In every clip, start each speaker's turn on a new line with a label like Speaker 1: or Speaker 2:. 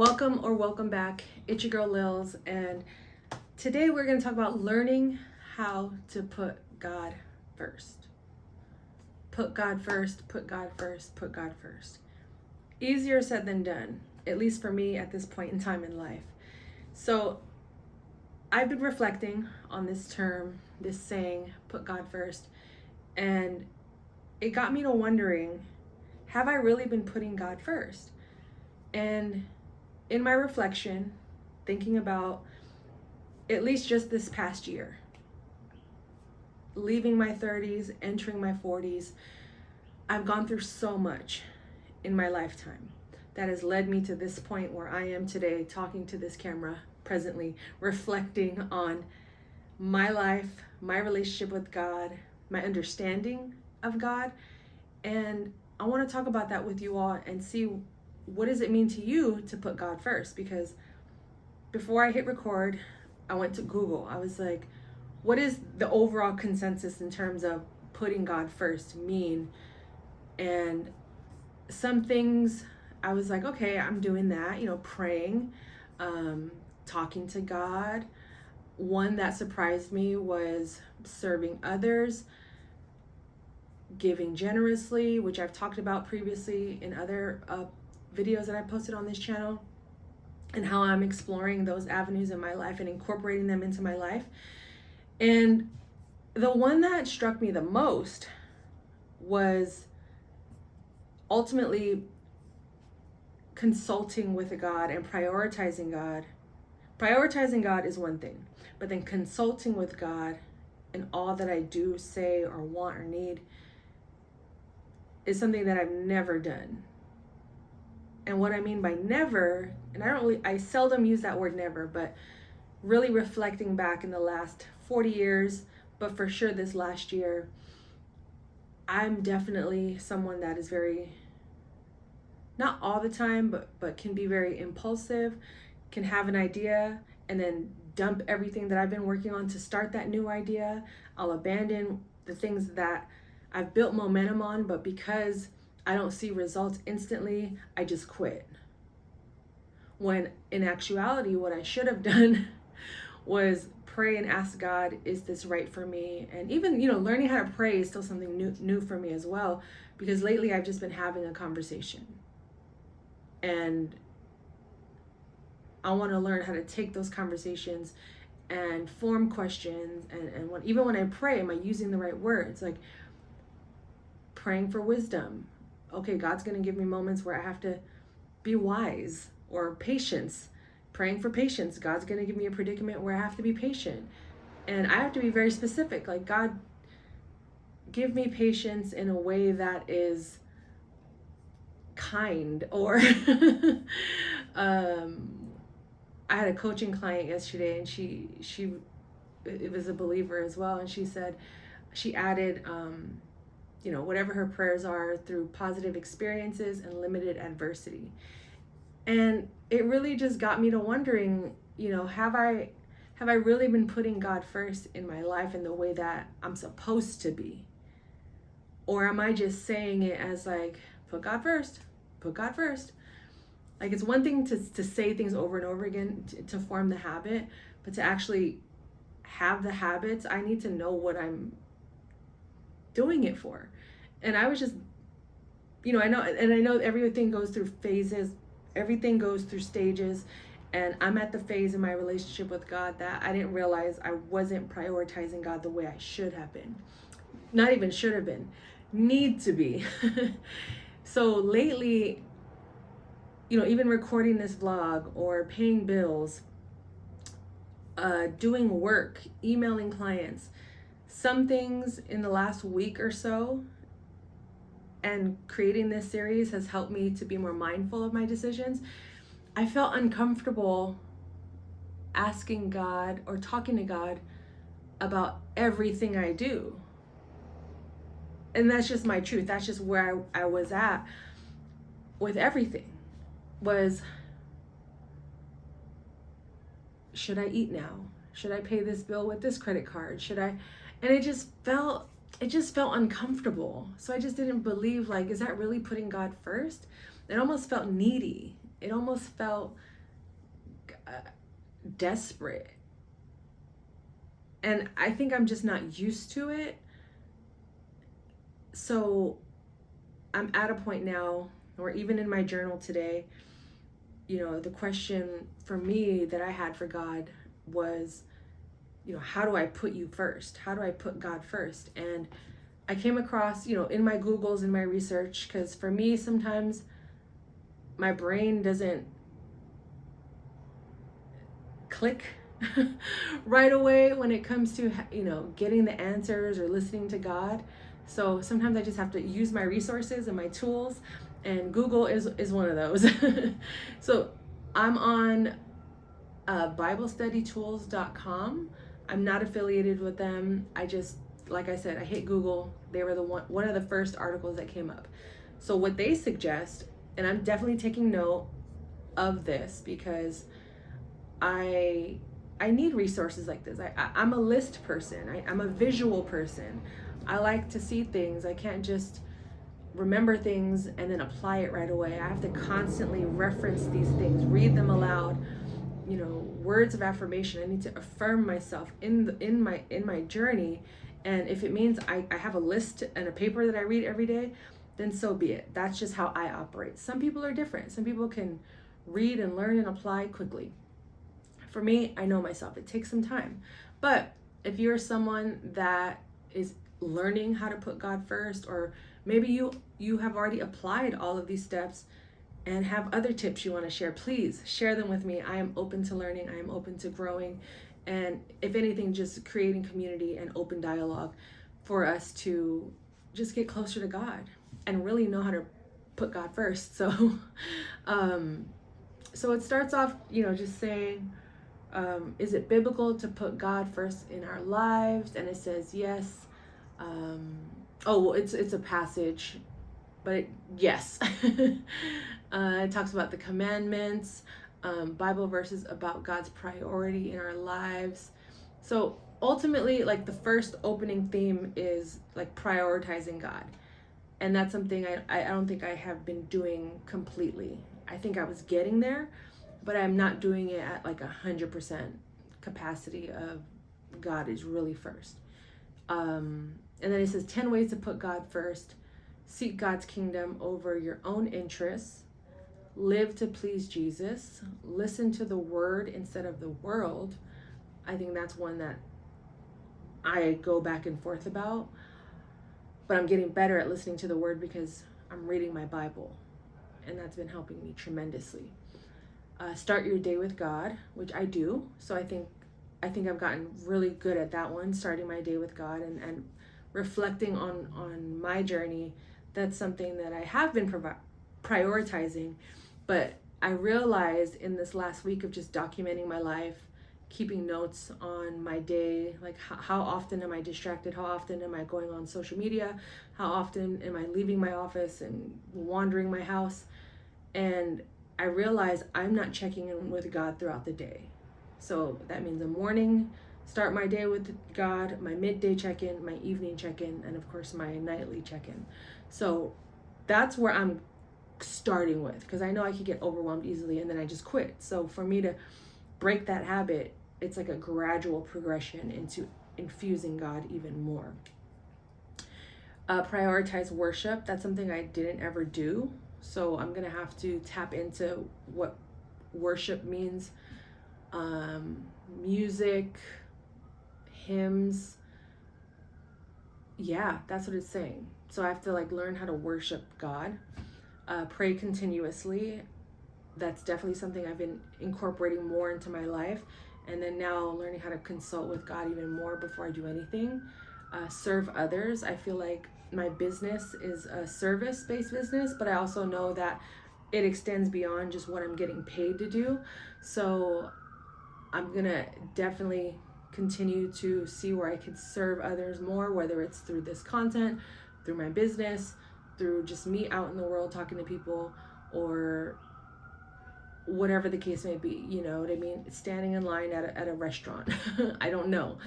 Speaker 1: Welcome back. It's your girl Lils, and today we're going to talk about learning how to put God first. Put God first, put God first, put God first. Easier said than done, at least for me at this point in time in life. So I've been reflecting on this term, this saying, put God first, and it got me to wondering, have I really been putting God first? And in my reflection, thinking about at least just this past year, leaving my 30s, entering my 40s, I've gone through so much in my lifetime that has led me to this point where I am today, talking to this camera presently, reflecting on my life, my relationship with God, my understanding of God. And I want to talk about that with you all and see, what does it mean to you to put God first? Because before I hit record, I went to Google. I was like, what is the overall consensus in terms of putting God first mean? And some things I was like, okay, I'm doing that, praying, talking to God. One that surprised me was serving others, giving generously, which I've talked about previously in other videos that I posted on this channel, and how I'm exploring those avenues in my life and incorporating them into my life. And the one that struck me the most was ultimately consulting with God and prioritizing God. Prioritizing God is one thing, but then consulting with God in all that I do, say, or want or need is something that I've never done. And what I mean by never, and I seldom use that word never, but really reflecting back in the last 40 years, but for sure this last year, I'm definitely someone that is very, not all the time, but can be very impulsive, can have an idea and then dump everything that I've been working on to start that new idea. I'll abandon the things that I've built momentum on, but because I don't see results instantly, I just quit. When in actuality, what I should have done was pray and ask God, is this right for me? And even, learning how to pray is still something new for me as well, because lately I've just been having a conversation. And I want to learn how to take those conversations and form questions. And even when I pray, am I using the right words? Like praying for wisdom. Okay, God's going to give me moments where I have to be wise, or patience. Praying for patience. God's going to give me a predicament where I have to be patient. And I have to be very specific. Like, God, give me patience in a way that is kind. Or I had a coaching client yesterday, and she it was a believer as well, and she said she added whatever her prayers are through positive experiences and limited adversity. And it really just got me to wondering, have I really been putting God first in my life in the way that I'm supposed to be? Or am I just saying it as like, put God first, put God first? Like, it's one thing to say things over and over again to form the habit, but to actually have the habits, I need to know what I'm doing it for. And I was just, I know everything goes through phases, everything goes through stages, and I'm at the phase in my relationship with God that I didn't realize I wasn't prioritizing God the way I should have been. Not even should have been, need to be. So lately, even recording this vlog or paying bills, doing work, emailing clients, some things in the last week or so, and creating this series has helped me to be more mindful of my decisions. I felt uncomfortable asking God or talking to God about everything I do. And that's just my truth. That's just where I was at with everything. Was, should I eat now? Should I pay this bill with this credit card? Should I? And it just felt uncomfortable. So I just didn't believe, like, is that really putting God first? It almost felt needy. It almost felt desperate. And I think I'm just not used to it. So I'm at a point now, or even in my journal today, the question for me that I had for God was, how do I put you first? How do I put God first? And I came across, in my Googles, in my research, because for me, sometimes my brain doesn't click right away when it comes to, getting the answers or listening to God. So sometimes I just have to use my resources and my tools, and Google is one of those. So I'm on BibleStudyTools.com. I'm not affiliated with them. Like I said, I hit Google. They were one of the first articles that came up. So what they suggest, and I'm definitely taking note of this because I need resources like this. I'm a list person. I'm a visual person. I like to see things. I can't just remember things and then apply it right away. I have to constantly reference these things, read them aloud. Words of affirmation. I need to affirm myself in my journey. And if it means I have a list and a paper that I read every day, then so be it. That's just how I operate. Some people are different. Some people can read and learn and apply quickly. For me, I know myself. It takes some time. But if you're someone that is learning how to put God first, or maybe you have already applied all of these steps and have other tips you want to share, please share them with me. I am open to learning. I am open to growing. And if anything, just creating community and open dialogue for us to just get closer to God and really know how to put God first. So, so it starts off, just saying, is it biblical to put God first in our lives? And it says yes. It's a passage, but yes. It talks about the commandments, Bible verses about God's priority in our lives. So ultimately, like, the first opening theme is like prioritizing God. And that's something I don't think I have been doing completely. I think I was getting there, but I'm not doing it at like 100% capacity of God is really first. And then it says 10 ways to put God first. Seek God's kingdom over your own interests. Live to please Jesus. Listen to the word instead of the world. I think that's one that I go back and forth about. But I'm getting better at listening to the word because I'm reading my Bible. And that's been helping me tremendously. Start your day with God, which I do. So I think I've gotten really good at that one, starting my day with God and reflecting on my journey. That's something that I have been prioritizing, but I realized in this last week of just documenting my life, keeping notes on my day, like how often am I distracted? How often am I going on social media? How often am I leaving my office and wandering my house? And I realized I'm not checking in with God throughout the day. So that means the morning, start my day with God, my midday check-in, my evening check-in, and of course my nightly check-in. So that's where I'm starting with, because I know I could get overwhelmed easily and then I just quit. So for me to break that habit, it's like a gradual progression into infusing God even more. Prioritize worship. That's something I didn't ever do. So I'm going to have to tap into what worship means. Music, hymns. Yeah, that's what it's saying. So I have to learn how to worship God. Pray continuously. That's definitely something I've been incorporating more into my life. And then now learning how to consult with God even more before I do anything. Serve others. I feel like my business is a service-based business, but I also know that it extends beyond just what I'm getting paid to do. So I'm gonna definitely continue to see where I could serve others more, whether it's through this content, through my business, through just me out in the world talking to people, or whatever the case may be. You know what I mean? Standing in line at a restaurant. I don't know.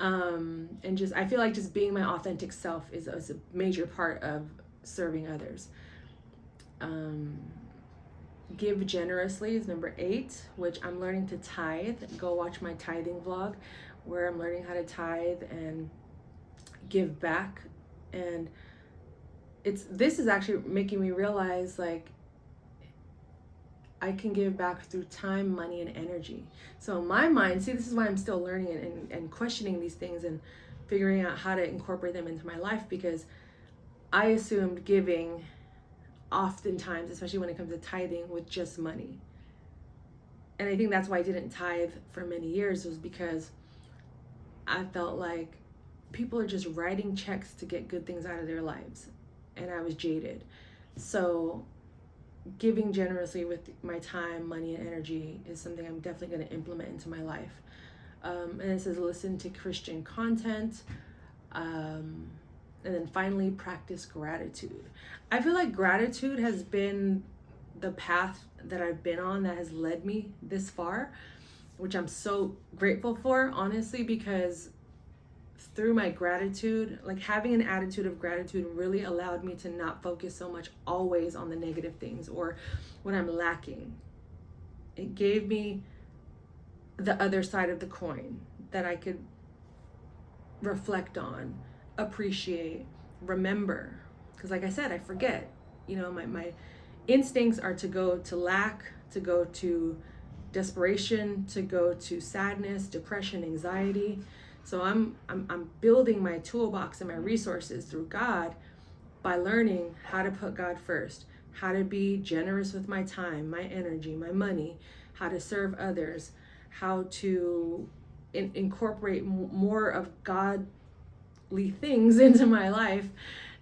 Speaker 1: And just, I feel like just being my authentic self is a major part of serving others. give generously is number 8, which I'm learning to tithe. Go watch my tithing vlog where I'm learning how to tithe and give back. And this is actually making me realize, like, I can give back through time, money, and energy. So in my mind, see, this is why I'm still learning and questioning these things and figuring out how to incorporate them into my life, because I assumed giving oftentimes, especially when it comes to tithing, with just money. And I think that's why I didn't tithe for many years, was because I felt like people are just writing checks to get good things out of their lives. And I was jaded. So giving generously with my time, money, and energy is something I'm definitely going to implement into my life. And it says listen to Christian content. And then finally, practice gratitude. I feel like gratitude has been the path that I've been on that has led me this far, which I'm so grateful for, honestly, because through my gratitude, like having an attitude of gratitude really allowed me to not focus so much always on the negative things or when I'm lacking. It gave me the other side of the coin that I could reflect on, appreciate, remember. Because like I said, I forget. You know, my instincts are to go to lack, to go to desperation, to go to sadness, depression, anxiety. So I'm building my toolbox and my resources through God by learning how to put God first, how to be generous with my time, my energy, my money, how to serve others, how to incorporate more of godly things into my life,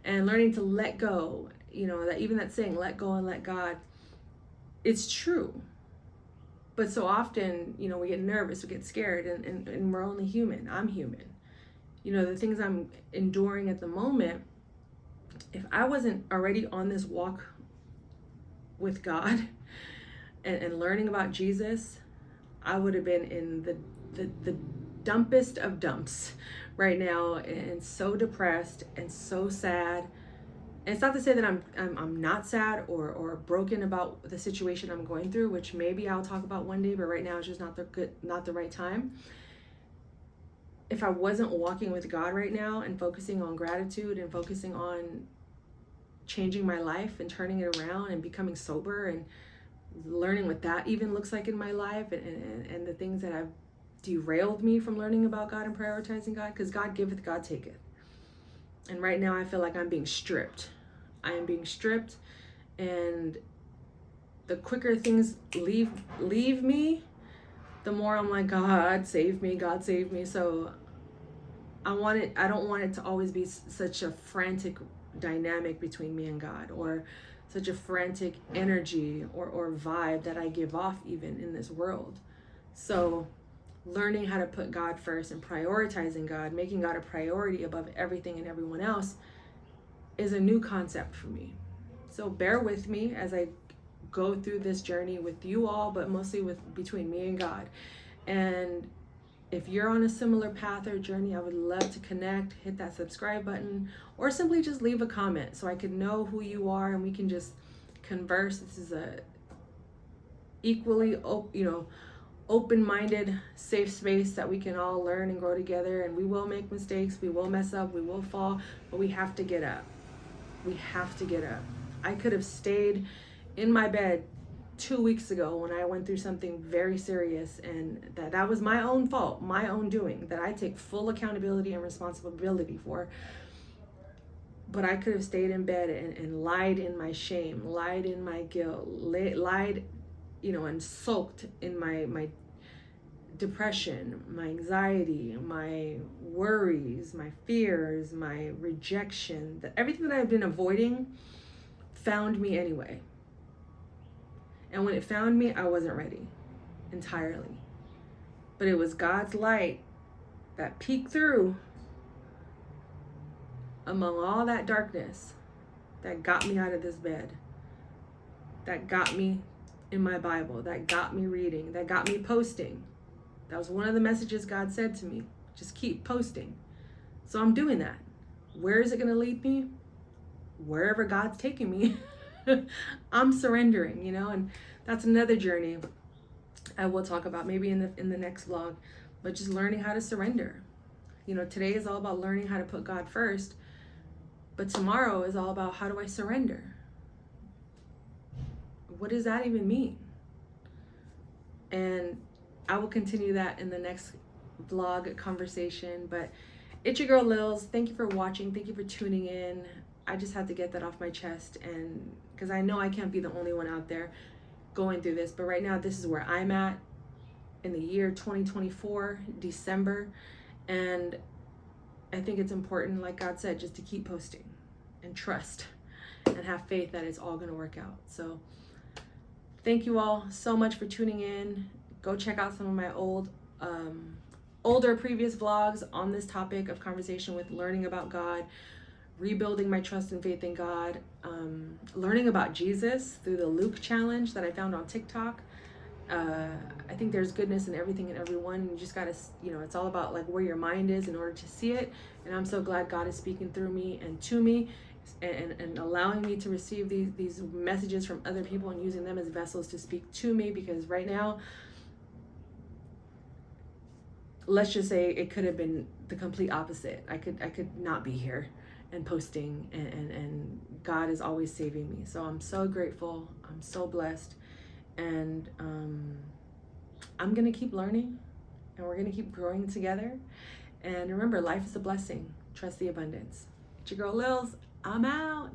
Speaker 1: and learning to let go. You know, that even that saying, let go and let God, it's true. But so often, you know, we get nervous, we get scared, and we're only human. I'm human. You know, the things I'm enduring at the moment, if I wasn't already on this walk with God and learning about Jesus, I would have been in the dumpest of dumps right now, and so depressed and so sad. And it's not to say that I'm not sad or broken about the situation I'm going through, which maybe I'll talk about one day, but right now it's just not the right time. If I wasn't walking with God right now and focusing on gratitude and focusing on changing my life and turning it around and becoming sober and learning what that even looks like in my life, and the things that have derailed me from learning about God and prioritizing God, because God giveth, God taketh. And right now I feel like I'm being stripped. I am being stripped, and the quicker things leave me, the more I'm like, God save me, God save me. So I don't want it to always be such a frantic dynamic between me and God, or such a frantic energy or vibe that I give off even in this world. So learning how to put God first and prioritizing God, making God a priority above everything and everyone else, is a new concept for me. So bear with me as I go through this journey with you all, but mostly between me and God. And if you're on a similar path or journey, I would love to connect. Hit that subscribe button, or simply just leave a comment so I can know who you are and we can just converse. This is a equally open-minded, safe space that we can all learn and grow together. And we will make mistakes, we will mess up, we will fall, but we have to get up. We have to get up. I could have stayed in my bed 2 weeks ago when I went through something very serious, and that was my own fault, my own doing, that I take full accountability and responsibility for. But I could have stayed in bed and lied in my shame, lied in my guilt, lied, and sulked in my depression, my anxiety, my worries, my fears, my rejection. Everything that I've been avoiding found me anyway. And when it found me, I wasn't ready entirely. But it was God's light that peeked through among all that darkness that got me out of this bed, that got me in my Bible, that got me reading, that got me posting. That was one of the messages God said to me. Just keep posting. So I'm doing that. Where is it going to lead me? Wherever God's taking me. I'm surrendering, and that's another journey I will talk about maybe in the next vlog. But just learning how to surrender. You know, today is all about learning how to put God first, but tomorrow is all about how do I surrender? What does that even mean? And I will continue that in the next vlog conversation. But it's your girl Lils. Thank you for watching. Thank you for tuning in. I just had to get that off my chest, and because I know I can't be the only one out there going through this, but right now this is where I'm at in the year 2024, December, and I think it's important, like God said, just to keep posting and trust and have faith that it's all going to work out. So thank you all so much for tuning in. Go check out some of my older previous vlogs on this topic of conversation with learning about God, rebuilding my trust and faith in God, learning about Jesus through the Luke challenge that I found on TikTok. I think there's goodness in everything and everyone. You just gotta, it's all about like where your mind is in order to see it. And I'm so glad God is speaking through me and to me, and allowing me to receive these messages from other people and using them as vessels to speak to me. Because right now, let's just say it could have been the complete opposite. I could not be here and posting, and God is always saving me. So I'm so grateful. I'm so blessed. And I'm going to keep learning, and we're going to keep growing together. And remember, life is a blessing. Trust the abundance. It's your girl Lils. I'm out.